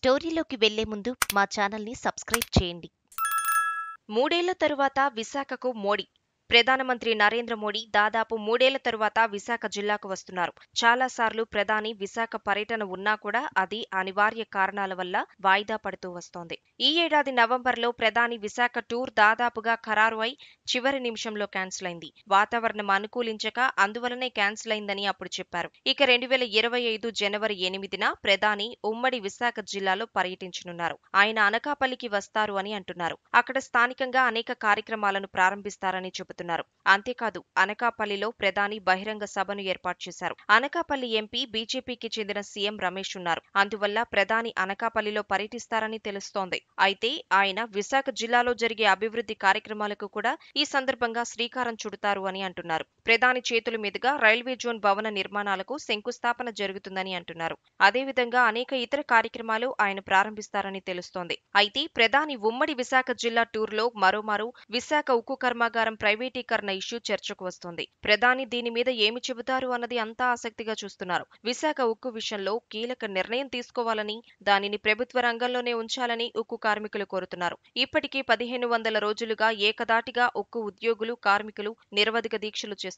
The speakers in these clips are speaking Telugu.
స్టోరీలోకి వెళ్లే ముందు మా ఛానల్ని సబ్స్క్రైబ్ చేయండి. 3 ఏళ్ల తరువాత విశాఖకు మోడీ. ప్రధానమంత్రి నరేంద్ర మోడీ దాదాపు 3 ఏళ్ల తరువాత విశాఖ జిల్లాకు వస్తున్నారు. చాలాసార్లు ప్రధాని విశాఖ పర్యటన ఉన్నా కూడా అది అనివార్య కారణాల వల్ల వాయిదా పడుతూ వస్తోంది. ఈ ఏడాది నవంబర్లో ప్రధాని విశాఖ టూర్ దాదాపుగా ఖరారు అయి చివరి నిమిషంలో క్యాన్సిల్ అయింది. వాతావరణం అనుకూలించక అందువలనే క్యాన్సిల్ అయిందని అప్పుడు చెప్పారు. ఇక 2025 జనవరి 8న ప్రధాని ఉమ్మడి విశాఖ జిల్లాలో పర్యటించనున్నారు. ఆయన అనకాపల్లికి వస్తారు అని అంటున్నారు. అక్కడ స్థానికంగా అనేక కార్యక్రమాలను ప్రారంభిస్తారని చెబుతున్నారు. అంతేకాదు అనకాపల్లిలో ప్రధాని బహిరంగ సభను ఏర్పాటు చేశారు. అనకాపల్లి ఎంపీ బీజేపీకి చెందిన సీఎం రమేష్ ఉన్నారు. అందువల్ల ప్రధాని అనకాపల్లిలో పర్యటిస్తారని తెలుస్తోంది. అయితే ఆయన విశాఖ జిల్లాలో జరిగే అభివృద్ధి కార్యక్రమాలకు కూడా ఈ సందర్భంగా శ్రీకారం చుడతారు అని అంటున్నారు. ప్రధాని చేతుల మీదుగా రైల్వే జోన్ భవన నిర్మాణాలకు శంకుస్థాపన జరుగుతుందని అంటున్నారు. అదేవిధంగా అనేక ఇతర కార్యక్రమాలు ఆయన ప్రారంభిస్తారని తెలుస్తోంది. అయితే ప్రధాని ఉమ్మడి విశాఖ జిల్లా టూర్లో మరోమారు విశాఖ ఉక్కు కర్మాగారం ప్రైవేటీకరణ ఇష్యూ చర్చకు వస్తోంది. ప్రధాని దీని మీద ఏమి చెబుతారు అన్నది అంతా ఆసక్తిగా చూస్తున్నారు. విశాఖ ఉక్కు విషయంలో కీలక నిర్ణయం తీసుకోవాలని, దానిని ప్రభుత్వ రంగంలోనే ఉంచాలని ఉక్కు కార్మికులు కోరుతున్నారు. ఇప్పటికీ 1500 రోజులుగా ఏకధాటిగా ఉక్కు ఉద్యోగులు, కార్మికులు నిరవధిక దీక్షలు చేస్తున్నారు.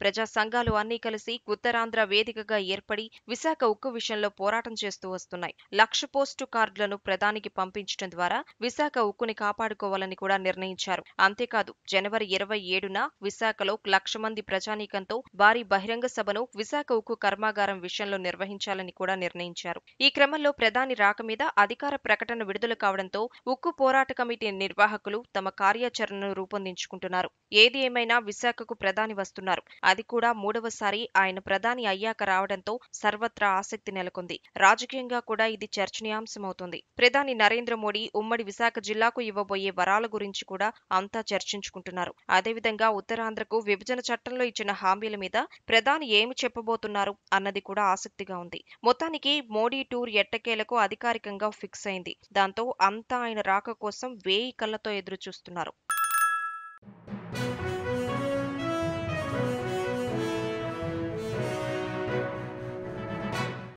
ప్రజా సంఘాలు అన్నీ కలిసి ఉత్తరాంధ్ర వేదికగా ఏర్పడి విశాఖ ఉక్కు విషయంలో పోరాటం చేస్తూ వస్తున్నాయి. 1,00,000 పోస్టు కార్డులను ప్రధానికి పంపించడం ద్వారా విశాఖ ఉక్కుని కాపాడుకోవాలని కూడా నిర్ణయించారు. అంతేకాదు జనవరి 27న విశాఖలో 1,00,000 మంది ప్రజానీకంతో భారీ బహిరంగ సభను విశాఖ ఉక్కు కర్మాగారం విషయంలో నిర్వహించాలని కూడా నిర్ణయించారు. ఈ క్రమంలో ప్రధాని రాక మీద అధికార ప్రకటన విడుదల కావడంతో ఉక్కు పోరాట కమిటీ నిర్వాహకులు తమ కార్యాచరణను రూపొందించుకుంటున్నారు. ఏది ఏమైనా విశాఖకు ప్రధాని వస్తున్నారు. అది కూడా 3వసారి ఆయన ప్రధాని అయ్యాక రావడంతో సర్వత్రా ఆసక్తి నెలకొంది. రాజకీయంగా కూడా ఇది చర్చనీయాంశమవుతుంది. ప్రధాని నరేంద్ర మోడీ ఉమ్మడి విశాఖ జిల్లాకు ఇవ్వబోయే వరాల గురించి కూడా అంతా చర్చించుకుంటున్నారు. అదేవిధంగా ఉత్తరాంధ్రకు విభజన చట్టంలో ఇచ్చిన హామీల మీద ప్రధాని ఏమి చెప్పబోతున్నారు అన్నది కూడా ఆసక్తిగా ఉంది. మొత్తానికి మోడీ టూర్ ఎట్టకేలకు అధికారికంగా ఫిక్స్ అయింది. దాంతో అంతా ఆయన రాక కోసం వేయి కళ్లతో ఎదురు చూస్తున్నారు.